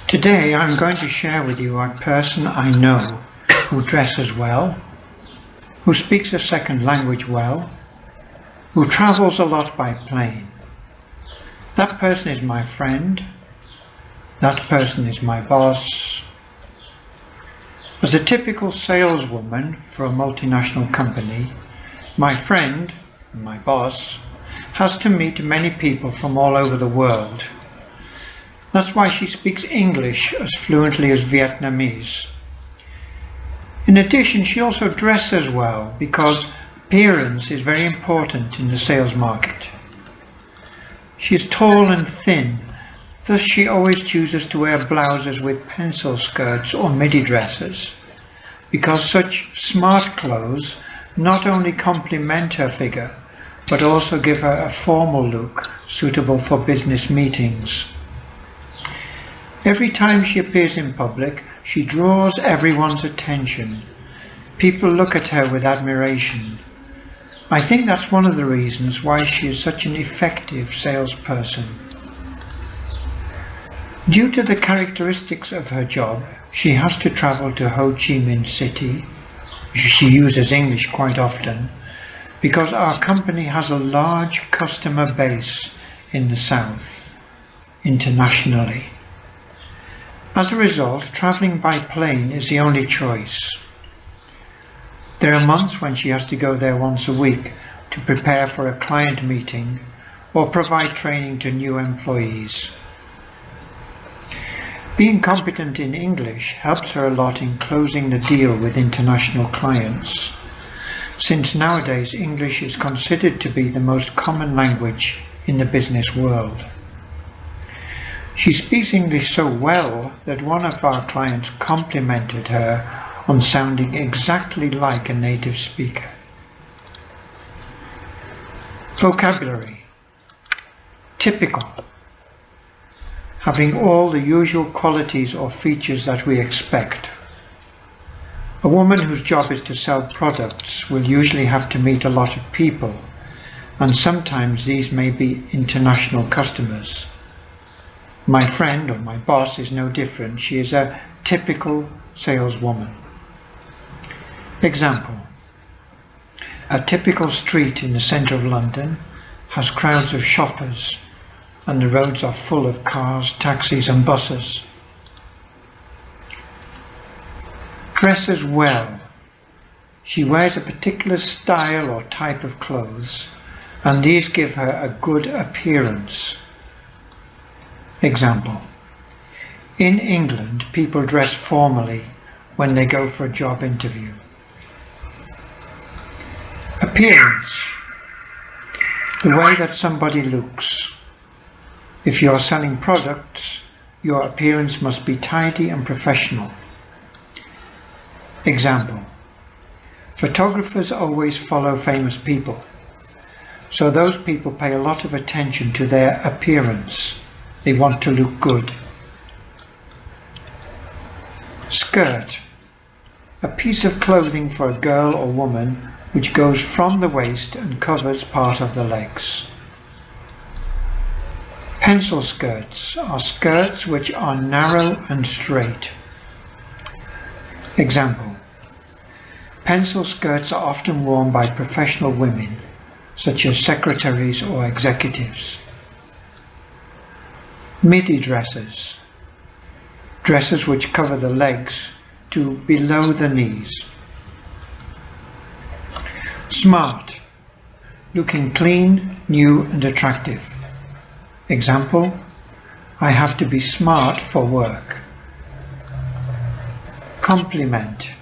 Today I'm going to share with you a person I know who dresses well, who speaks a second language well, who travels a lot by plane. That person is my friend. That person is my boss. As a typical saleswoman for a multinational company, my friend, my boss, has to meet many people from all over the world. That's why she speaks English as fluently as Vietnamese. In addition, she also dresses well because appearance is very important in the sales market. She is tall and thin, thus she always chooses to wear blouses with pencil skirts or midi dresses, because such smart clothes not only complement her figure, but also give her a formal look suitable for business meetings. Every time she appears in public, she draws everyone's attention. People look at her with admiration. I think that's one of the reasons why she is such an effective salesperson. Due to the characteristics of her job, she has to travel to Ho Chi Minh City. She uses English quite often because our company has a large customer base in the south, internationally. As a result, travelling by plane is the only choice. There are months when she has to go there once a week to prepare for a client meeting or provide training to new employees. Being competent in English helps her a lot in closing the deal with international clients, since nowadays English is considered to be the most common language in the business world. She speaks English so well that one of our clients complimented her on sounding exactly like a native speaker. Vocabulary. Typical. Having all the usual qualities or features that we expect. A woman whose job is to sell products will usually have to meet a lot of people, and sometimes these may be international customers. My friend, or my boss, is no different. She is a typical saleswoman. Example. A typical street in the centre of London has crowds of shoppers, and the roads are full of cars, taxis and buses. Dresses well. She wears a particular style or type of clothes, and these give her a good appearance. Example. In England, people dress formally when they go for a job interview. Appearance. The way that somebody looks. If you are selling products, your appearance must be tidy and professional. Example. Photographers always follow famous people, so those people pay a lot of attention to their appearance. They want to look good. Skirt. A piece of clothing for a girl or woman which goes from the waist and covers part of the legs. Pencil skirts are skirts which are narrow and straight. Example. Pencil skirts are often worn by professional women, such as secretaries or executives. Midi dresses. Dresses which cover the legs to below the knees. Smart. Looking clean, new and attractive. Example. I have to be smart for work. Compliment.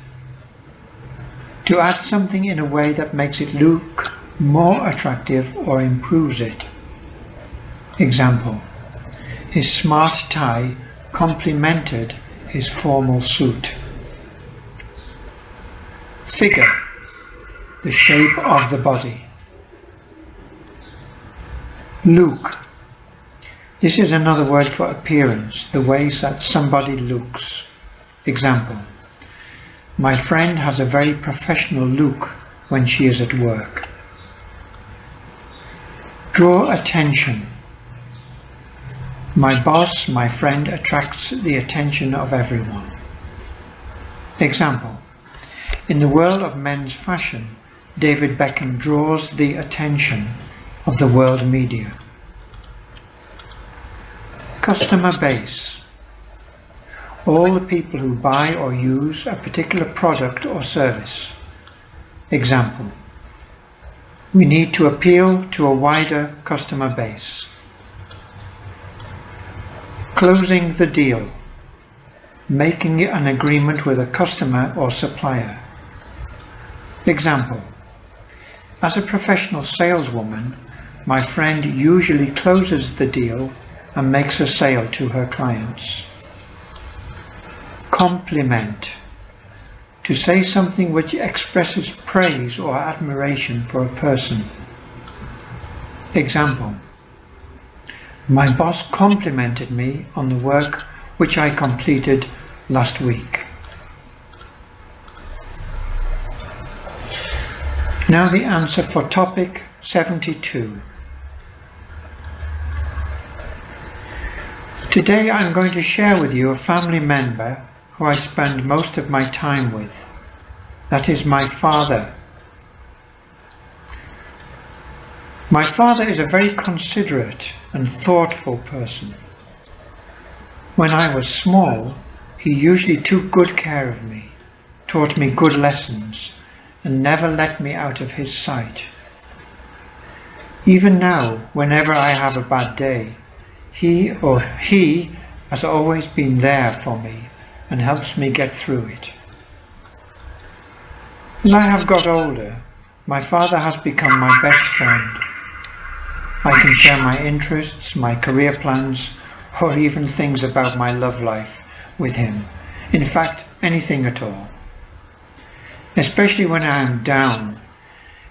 To add something in a way that makes it look more attractive or improves it. Example. His smart tie complemented his formal suit. Figure. The shape of the body. Look. This is another word for appearance, the way that somebody looks. Example. My friend has a very professional look when she is at work. Draw attention. My boss, my friend, attracts the attention of everyone. Example. In the world of men's fashion, David Beckham draws the attention of the world media. Customer base. All the people who buy or use a particular product or service. Example. We need to appeal to a wider customer base. Closing the deal. Making an agreement with a customer or supplier. Example. As a professional saleswoman, my friend usually closes the deal and makes a sale to her clients. Compliment. To say something which expresses praise or admiration for a person. Example. My boss complimented me on the work which I completed last week. Now the answer for topic 72. Today I'm going to share with you a family member who I spend most of my time with. That is my father. My father is a very considerate and thoughtful person. When I was small, he usually took good care of me, taught me good lessons, and never let me out of his sight. Even now, whenever I have a bad day, he has always been there for me and helps me get through it. As I have got older, my father has become my best friend. I can share my interests, my career plans, or even things about my love life with him. In fact, anything at all. Especially when I am down,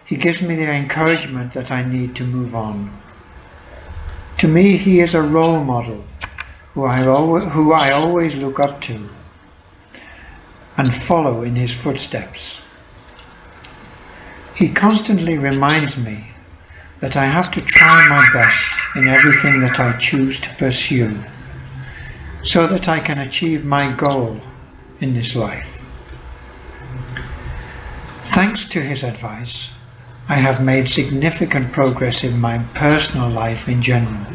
he gives me the encouragement that I need to move on. To me, he is a role model who I always look up to and follow in his footsteps. He constantly reminds me that I have to try my best in everything that I choose to pursue, so that I can achieve my goal in this life. Thanks to his advice, I have made significant progress in my personal life in general.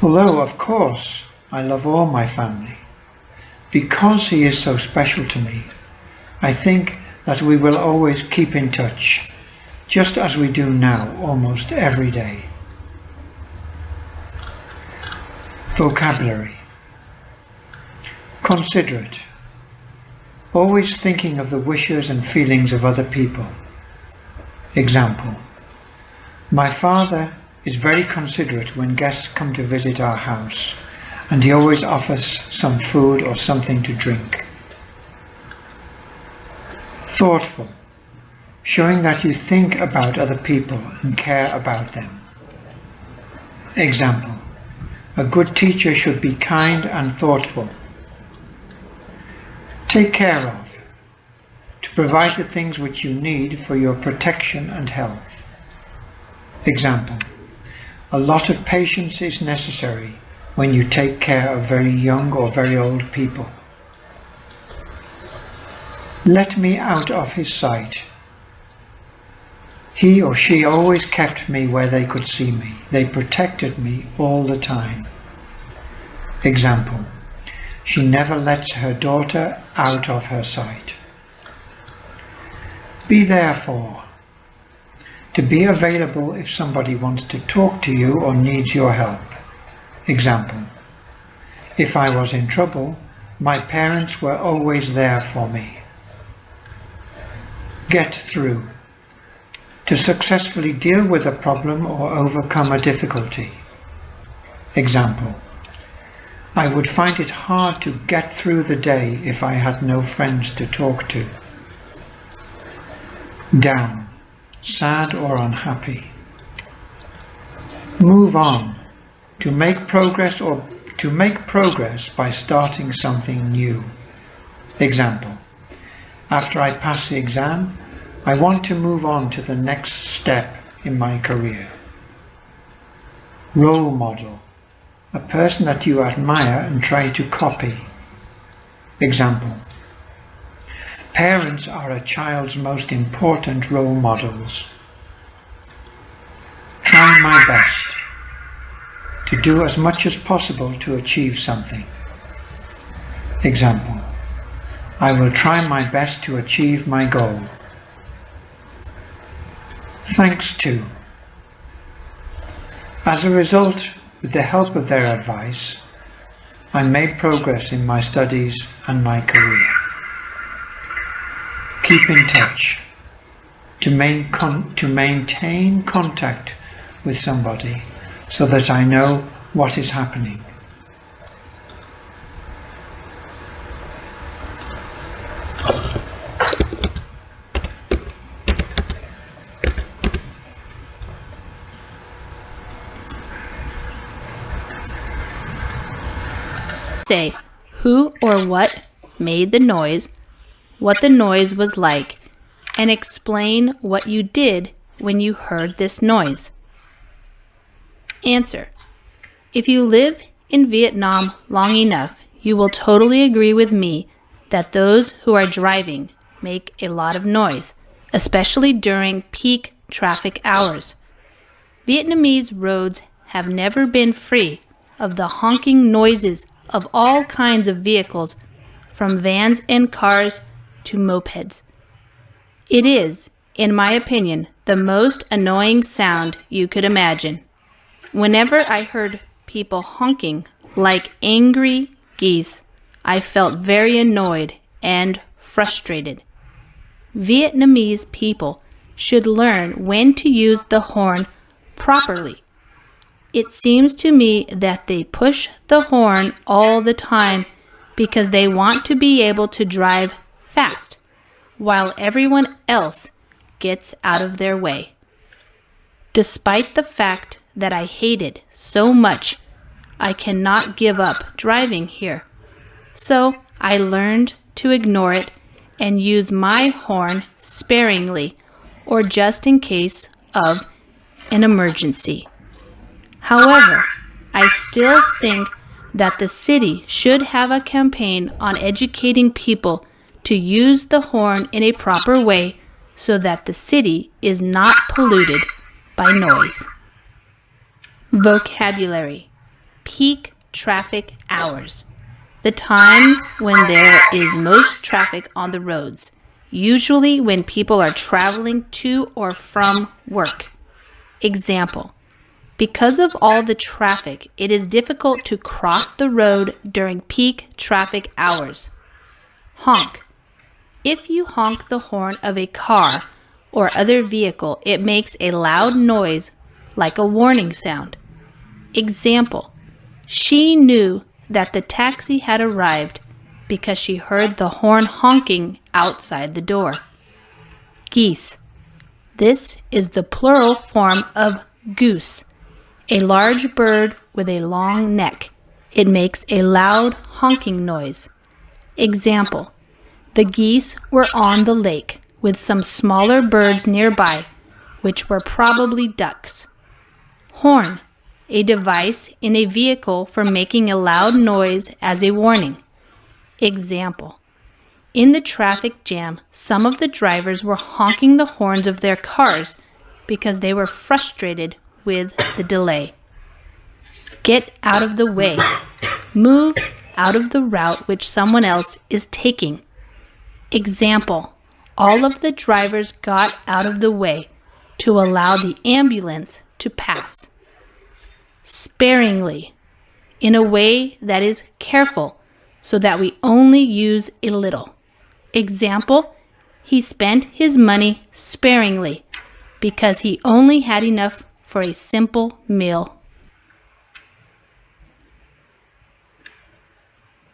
Although, of course, I love all my family, because he is so special to me, I think that we will always keep in touch, just as we do now almost every day. Vocabulary. Considerate. Always thinking of the wishes and feelings of other people. Example. My father is very considerate when guests come to visit our house, and he always offers some food or something to drink. Thoughtful. Showing that you think about other people and care about them. Example. A good teacher should be kind and thoughtful. Take care of. To provide the things which you need for your protection and health. Example. A lot of patience is necessary when you take care of very young or very old people. Let me out of his sight. He or she always kept me where they could see me. They protected me all the time. Example. She never lets her daughter out of her sight. Be there for. To be available if somebody wants to talk to you or needs your help. Example. If I was in trouble, my parents were always there for me. Get through. To successfully deal with a problem or overcome a difficulty. Example. I would find it hard to get through the day if I had no friends to talk to. Down. Sad or unhappy. Move on. To make progress by starting something new. Example. After I pass the exam, I want to move on to the next step in my career. Role model. a person that you admire and try to copy. Example: parents are a child's most important role models. Try my best to do as much as possible to achieve something. Example: I will try my best to achieve my goal. Thanks to. As a result, with the help of their advice, I made progress in my studies and my career. Keep in touch. To maintain contact with somebody so that I know what is happening. Say who or what made the noise, what the noise was like, and explain what you did when you heard this noise. Answer: if you live in Vietnam long enough, you will totally agree with me that those who are driving make a lot of noise, especially during peak traffic hours. Vietnamese roads have never been free of the honking noises of all kinds of vehicles, from vans and cars to mopeds. It is, in my opinion, the most annoying sound you could imagine. Whenever I heard people honking like angry geese, I felt very annoyed and frustrated. Vietnamese people should learn when to use the horn properly. It seems to me that they push the horn all the time because they want to be able to drive fast, while everyone else gets out of their way. Despite the fact that I hate it so much, I cannot give up driving here. So I learned to ignore it and use my horn sparingly or just in case of an emergency. However, I still think that the city should have a campaign on educating people to use the horn in a proper way so that the city is not polluted by noise. Vocabulary: peak traffic hours. The times when there is most traffic on the roads, usually when people are traveling to or from work. Example: because of all the traffic, it is difficult to cross the road during peak traffic hours. Honk. If you honk the horn of a car or other vehicle, it makes a loud noise like a warning sound. Example: she knew that the taxi had arrived because she heard the horn honking outside the door. Geese. This is the plural form of goose, a large bird with a long neck. It makes a loud honking noise. Example: the geese were on the lake with some smaller birds nearby, which were probably ducks. Horn, a device in a vehicle for making a loud noise as a warning. Example: in the traffic jam, some of the drivers were honking the horns of their cars because they were frustrated with the delay. Get out of the way. Move out of the route which someone else is taking. Example: all of the drivers got out of the way to allow the ambulance to pass. Sparingly, in a way that is careful so that we only use a little. Example: he spent his money sparingly because he only had enough for a simple meal